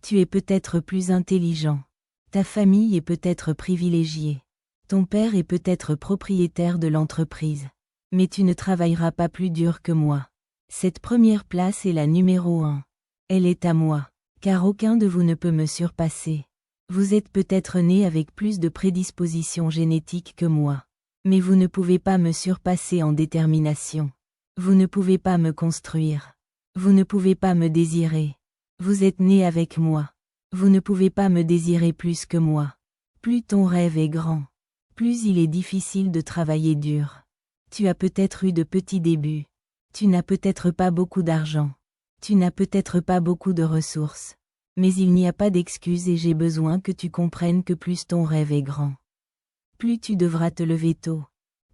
Tu es peut-être plus intelligent. Ta famille est peut-être privilégiée. Ton père est peut-être propriétaire de l'entreprise. Mais tu ne travailleras pas plus dur que moi. Cette première place est la numéro 1. Elle est à moi. Car aucun de vous ne peut me surpasser. Vous êtes peut-être né avec plus de prédispositions génétiques que moi. Mais vous ne pouvez pas me surpasser en détermination. Vous ne pouvez pas me construire. Vous ne pouvez pas me désirer. Vous êtes né avec moi. Vous ne pouvez pas me désirer plus que moi. Plus ton rêve est grand, plus il est difficile de travailler dur. Tu as peut-être eu de petits débuts. Tu n'as peut-être pas beaucoup d'argent. Tu n'as peut-être pas beaucoup de ressources. Mais il n'y a pas d'excuse et j'ai besoin que tu comprennes que plus ton rêve est grand, plus tu devras te lever tôt.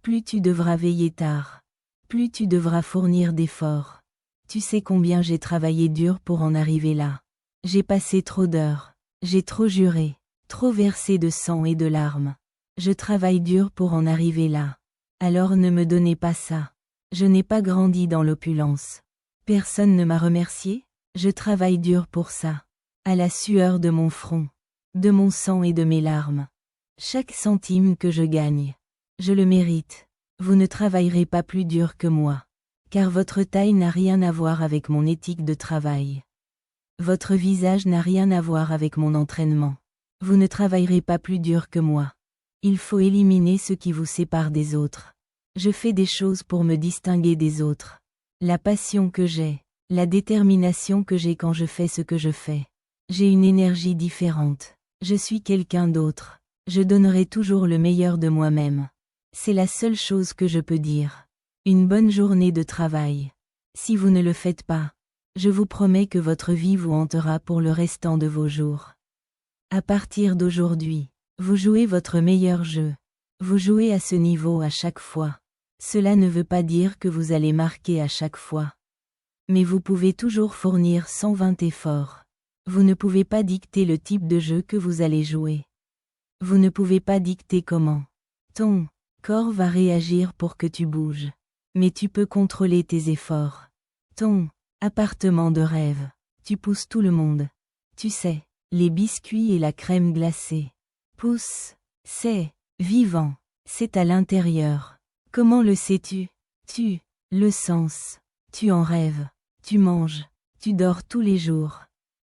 Plus tu devras veiller tard. Plus tu devras fournir d'efforts. Tu sais combien j'ai travaillé dur pour en arriver là. J'ai passé trop d'heures. J'ai trop juré. Trop versé de sang et de larmes. Je travaille dur pour en arriver là. Alors ne me donnez pas ça. Je n'ai pas grandi dans l'opulence. Personne ne m'a remercié. Je travaille dur pour ça. À la sueur de mon front. De mon sang et de mes larmes. Chaque centime que je gagne. Je le mérite. Vous ne travaillerez pas plus dur que moi. Car votre taille n'a rien à voir avec mon éthique de travail. Votre visage n'a rien à voir avec mon entraînement. Vous ne travaillerez pas plus dur que moi. Il faut éliminer ce qui vous sépare des autres. Je fais des choses pour me distinguer des autres. La passion que j'ai, la détermination que j'ai quand je fais ce que je fais. J'ai une énergie différente. Je suis quelqu'un d'autre. Je donnerai toujours le meilleur de moi-même. C'est la seule chose que je peux dire. Une bonne journée de travail. Si vous ne le faites pas, je vous promets que votre vie vous hantera pour le restant de vos jours. À partir d'aujourd'hui, vous jouez votre meilleur jeu. Vous jouez à ce niveau à chaque fois. Cela ne veut pas dire que vous allez marquer à chaque fois. Mais vous pouvez toujours fournir 120 efforts. Vous ne pouvez pas dicter le type de jeu que vous allez jouer. Vous ne pouvez pas dicter comment ton corps va réagir pour que tu bouges. Mais tu peux contrôler tes efforts. Ton appartement de rêve. Tu pousses tout le monde. Tu sais, les biscuits et la crème glacée. Pousse. C'est vivant. C'est à l'intérieur. Comment le sais-tu? Tu le sens. Tu en rêves. Tu manges. Tu dors tous les jours.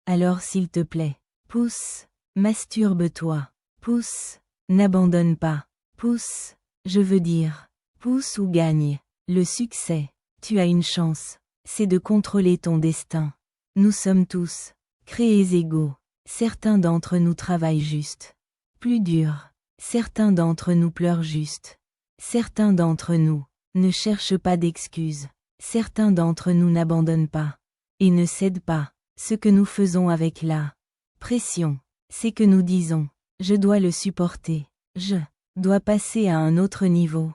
Alors s'il te plaît, pousse. Masturbe-toi. Pousse. N'abandonne pas. Pousse. Je veux dire. Pousse ou gagne. Le succès. Tu as une chance. C'est de contrôler ton destin. Nous sommes tous créés égaux. Certains d'entre nous travaillent juste. Plus dur. Certains d'entre nous pleurent juste. Certains d'entre nous ne cherchent pas d'excuses. Certains d'entre nous n'abandonnent pas. Et ne cèdent pas. Ce que nous faisons avec la pression, c'est que nous disons, je dois le supporter. Je dois passer à un autre niveau.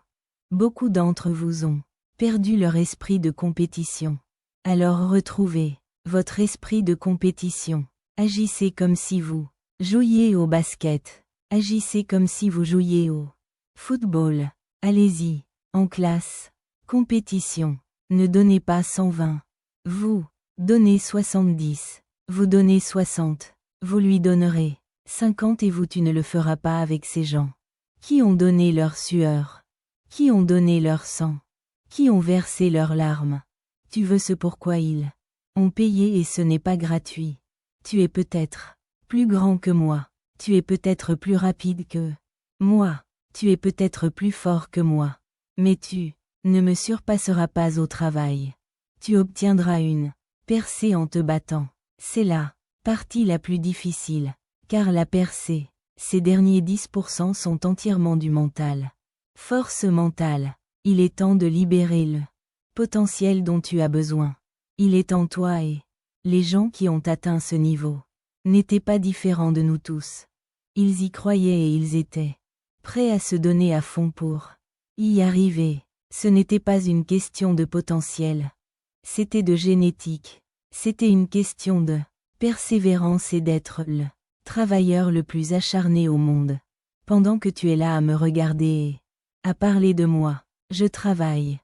Beaucoup d'entre vous ont perdu leur esprit de compétition. Alors retrouvez votre esprit de compétition. Agissez comme si vous jouiez au basket. Agissez comme si vous jouiez au football. Allez-y, en classe. Compétition. Ne donnez pas 120. Vous donnez 70. Vous donnez 60. Vous lui donnerez 50 et vous tu ne le feras pas avec ces gens qui ont donné leur sueur, qui ont donné leur sang, qui ont versé leurs larmes. Tu veux ce pourquoi ils ont payé et ce n'est pas gratuit. Tu es peut-être plus grand que moi. Tu es peut-être plus rapide que moi. Tu es peut-être plus fort que moi. Mais tu ne me surpasseras pas au travail. Tu obtiendras une percée en te battant. C'est la partie la plus difficile. Car la percée, ces derniers 10% sont entièrement du mental. Force mentale. Il est temps de libérer le potentiel dont tu as besoin. Il est en toi et les gens qui ont atteint ce niveau n'étaient pas différents de nous tous. Ils y croyaient et ils étaient prêts à se donner à fond pour y arriver. Ce n'était pas une question de potentiel. C'était de génétique. C'était une question de persévérance et d'être le travailleur le plus acharné au monde. Pendant que tu es là à me regarder et à parler de moi, je travaille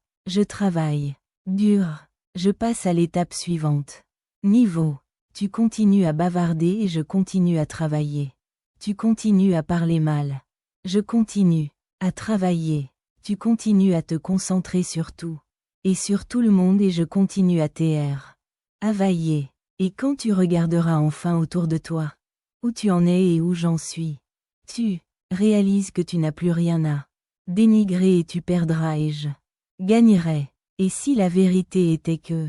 dur, je passe à l'étape suivante. Niveau Tu continues à bavarder et je continue à travailler. Tu continues à parler mal. Je continue à travailler. Tu continues à te concentrer sur tout. Et sur tout le monde et je continue à t'air. À vailler. Et quand tu regarderas enfin autour de toi, où tu en es et où j'en suis, tu réalises que tu n'as plus rien à dénigrer et tu perdras et je gagnerai. Et si la vérité était que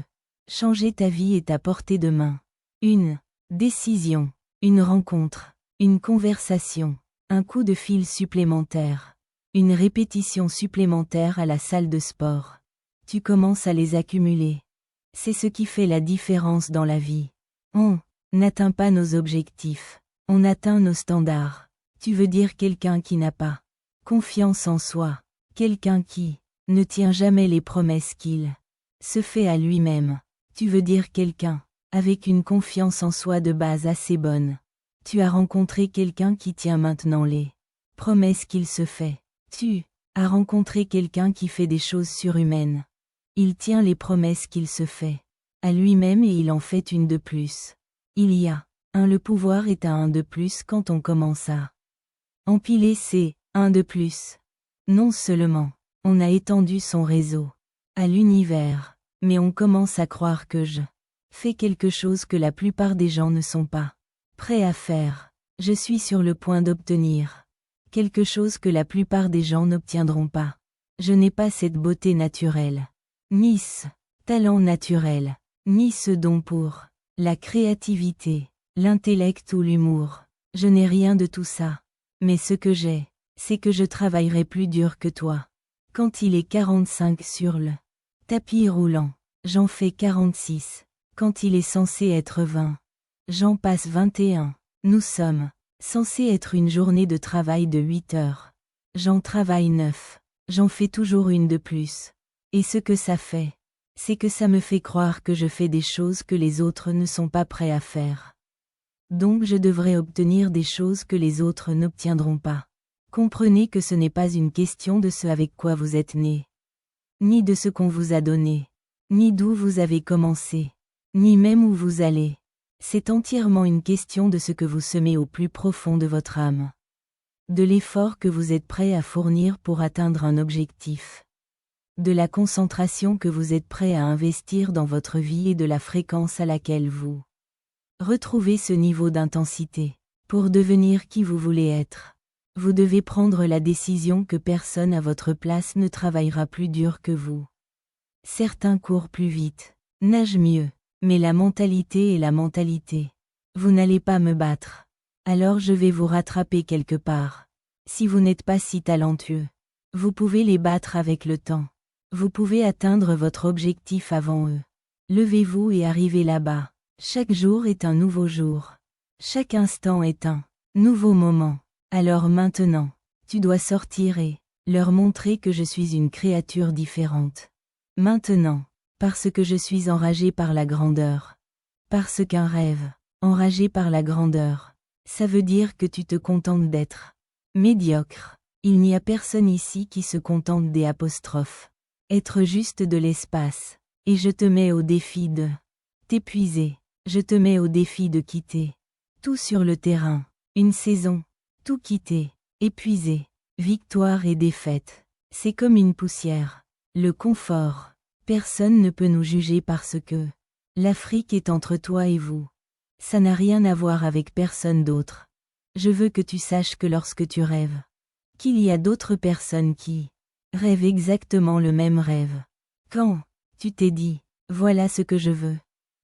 changer ta vie est à portée de main. Une décision, une rencontre, une conversation, un coup de fil supplémentaire, une répétition supplémentaire à la salle de sport. Tu commences à les accumuler. C'est ce qui fait la différence dans la vie. On n'atteint pas nos objectifs. On atteint nos standards. Tu veux dire quelqu'un qui n'a pas confiance en soi. Quelqu'un qui ne tient jamais les promesses qu'il se fait à lui-même. Tu veux dire quelqu'un avec une confiance en soi de base assez bonne. Tu as rencontré quelqu'un qui tient maintenant les promesses qu'il se fait. Tu as rencontré quelqu'un qui fait des choses surhumaines. Il tient les promesses qu'il se fait à lui-même et il en fait une de plus. Il y a le pouvoir est à un de plus quand on commence à empiler ces un de plus. Non seulement on a étendu son réseau à l'univers, mais on commence à croire que je fais quelque chose que la plupart des gens ne sont pas prêts à faire. Je suis sur le point d'obtenir quelque chose que la plupart des gens n'obtiendront pas. Je n'ai pas cette beauté naturelle, ni ce talent naturel, ni ce don pour la créativité, l'intellect ou l'humour. Je n'ai rien de tout ça. Mais ce que j'ai, c'est que je travaillerai plus dur que toi. Quand il est 45 sur le tapis roulant, j'en fais 46. Quand il est censé être 20, j'en passe 21. Nous sommes censés être une journée de travail de 8 heures. J'en travaille 9. J'en fais toujours une de plus. Et ce que ça fait, c'est que ça me fait croire que je fais des choses que les autres ne sont pas prêts à faire. Donc je devrais obtenir des choses que les autres n'obtiendront pas. Comprenez que ce n'est pas une question de ce avec quoi vous êtes né, ni de ce qu'on vous a donné, ni d'où vous avez commencé, ni même où vous allez. C'est entièrement une question de ce que vous semez au plus profond de votre âme. De l'effort que vous êtes prêt à fournir pour atteindre un objectif. De la concentration que vous êtes prêt à investir dans votre vie et de la fréquence à laquelle vous retrouvez ce niveau d'intensité. Pour devenir qui vous voulez être, vous devez prendre la décision que personne à votre place ne travaillera plus dur que vous. Certains courent plus vite, nagent mieux, mais la mentalité est la mentalité. Vous n'allez pas me battre. Alors je vais vous rattraper quelque part. Si vous n'êtes pas si talentueux, vous pouvez les battre avec le temps. Vous pouvez atteindre votre objectif avant eux. Levez-vous et arrivez là-bas. Chaque jour est un nouveau jour. Chaque instant est un nouveau moment. Alors maintenant, tu dois sortir et leur montrer que je suis une créature différente. Maintenant, parce que je suis enragé par la grandeur. Parce qu'un rêve, enragé par la grandeur, ça veut dire que tu te contentes d'être médiocre. Il n'y a personne ici qui se contente des apostrophes. Être juste de l'espace. Et je te mets au défi de t'épuiser. Je te mets au défi de quitter tout sur le terrain, une saison, tout quitter, épuisé, victoire et défaite. C'est comme une poussière. Le confort. Personne ne peut nous juger parce que l'Afrique est entre toi et vous. Ça n'a rien à voir avec personne d'autre. Je veux que tu saches que lorsque tu rêves, qu'il y a d'autres personnes qui rêvent exactement le même rêve. Quand tu t'es dit, voilà ce que je veux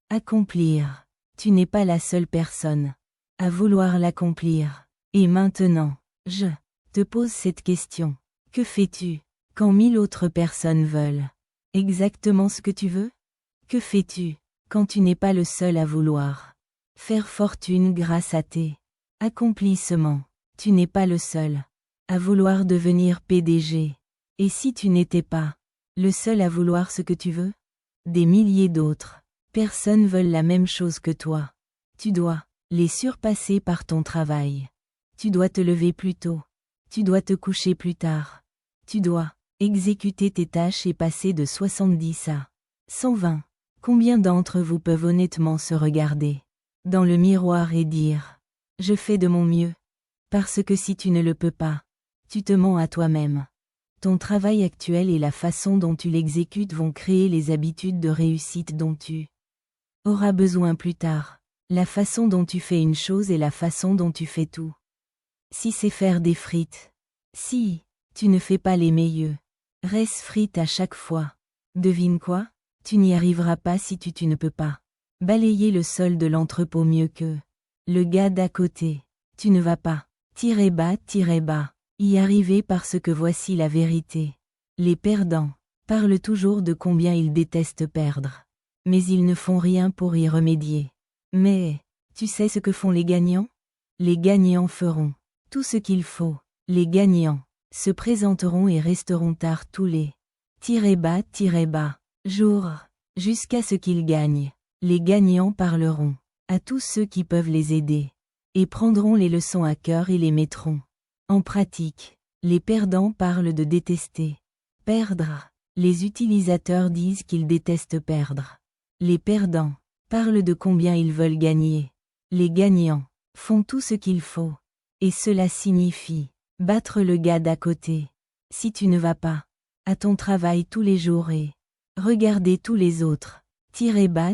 accomplir, tu n'es pas la seule personne à vouloir l'accomplir. Et maintenant, je te pose cette question. Que fais-tu quand 1000 autres personnes veulent exactement ce que tu veux? Que fais-tu quand tu n'es pas le seul à vouloir faire fortune grâce à tes accomplissements? Tu n'es pas le seul à vouloir devenir PDG. Et si tu n'étais pas le seul à vouloir ce que tu veux? Des milliers d'autres personnes veulent la même chose que toi. Tu dois les surpasser par ton travail. Tu dois te lever plus tôt. Tu dois te coucher plus tard. Tu dois exécuter tes tâches et passer de 70 à 120. Combien d'entre vous peuvent honnêtement se regarder dans le miroir et dire « Je fais de mon mieux ». Parce que si tu ne le peux pas, tu te mens à toi-même. Ton travail actuel et la façon dont tu l'exécutes vont créer les habitudes de réussite dont tu auras besoin plus tard. La façon dont tu fais une chose et la façon dont tu fais tout. Si c'est faire des frites. Si tu ne fais pas les meilleurs, reste frites à chaque fois. Devine quoi? Tu n'y arriveras pas si tu ne peux pas. Balayer le sol de l'entrepôt mieux que le gars d'à côté. Tu ne vas pas. Tirer bas, y arriver parce que voici la vérité. Les perdants parlent toujours de combien ils détestent perdre. Mais ils ne font rien pour y remédier. Mais, tu sais ce que font les gagnants? Les gagnants feront tout ce qu'il faut. Les gagnants se présenteront et resteront tard tous les bas, jours, jusqu'à ce qu'ils gagnent. Les gagnants parleront à tous ceux qui peuvent les aider, et prendront les leçons à cœur et les mettront en pratique. Les perdants parlent de détester perdre. Les utilisateurs disent qu'ils détestent perdre. Les perdants parlent de combien ils veulent gagner. Les gagnants font tout ce qu'il faut. Et cela signifie battre le gars d'à côté. Si tu ne vas pas à ton travail tous les jours et regarder tous les autres, tirer bas,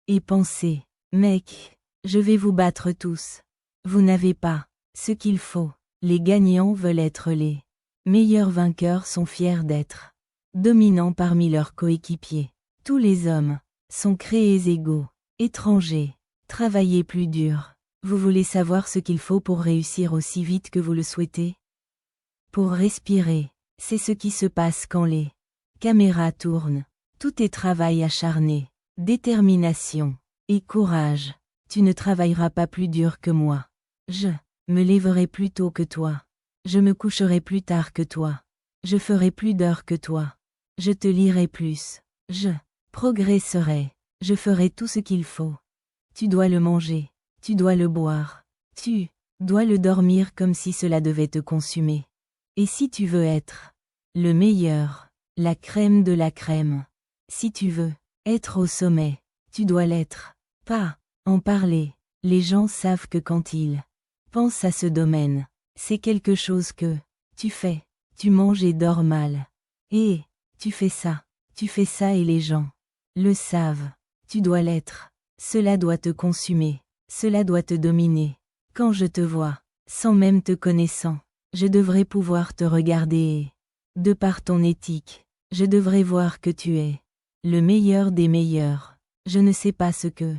et penser, mec, je vais vous battre tous. Vous n'avez pas ce qu'il faut. Les gagnants veulent être les meilleurs vainqueurs, sont fiers d'être dominants parmi leurs coéquipiers. Tous les hommes sont créés égaux, étrangers, travaillez plus dur. Vous voulez savoir ce qu'il faut pour réussir aussi vite que vous le souhaitez? Pour respirer, c'est ce qui se passe quand les caméras tournent. Tout est travail acharné, détermination et courage. Tu ne travailleras pas plus dur que moi. Je me lèverai plus tôt que toi. Je me coucherai plus tard que toi. Je ferai plus d'heures que toi. Je te lirai plus. Je progresserai. Je ferai tout ce qu'il faut. Tu dois le manger. Tu dois le boire. Tu dois le dormir comme si cela devait te consumer. Et si tu veux être le meilleur, la crème de la crème, si tu veux être au sommet, tu dois l'être. Pas en parler. Les gens savent que quand ils pensent à ce domaine, c'est quelque chose que tu fais. Tu manges et dors mal. Et tu fais ça et les gens le savent. Tu dois l'être. Cela doit te consumer. Cela doit te dominer. Quand je te vois, sans même te connaissant, je devrais pouvoir te regarder et, de par ton éthique, je devrais voir que tu es le meilleur des meilleurs. Je ne sais pas ce que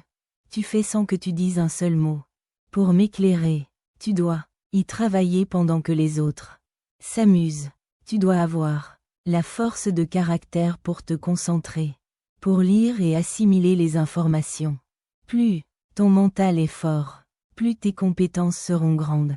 tu fais sans que tu dises un seul mot. Pour m'éclairer, tu dois y travailler pendant que les autres s'amusent. Tu dois avoir la force de caractère pour te concentrer, pour lire et assimiler les informations. Plus ton mental est fort, plus tes compétences seront grandes.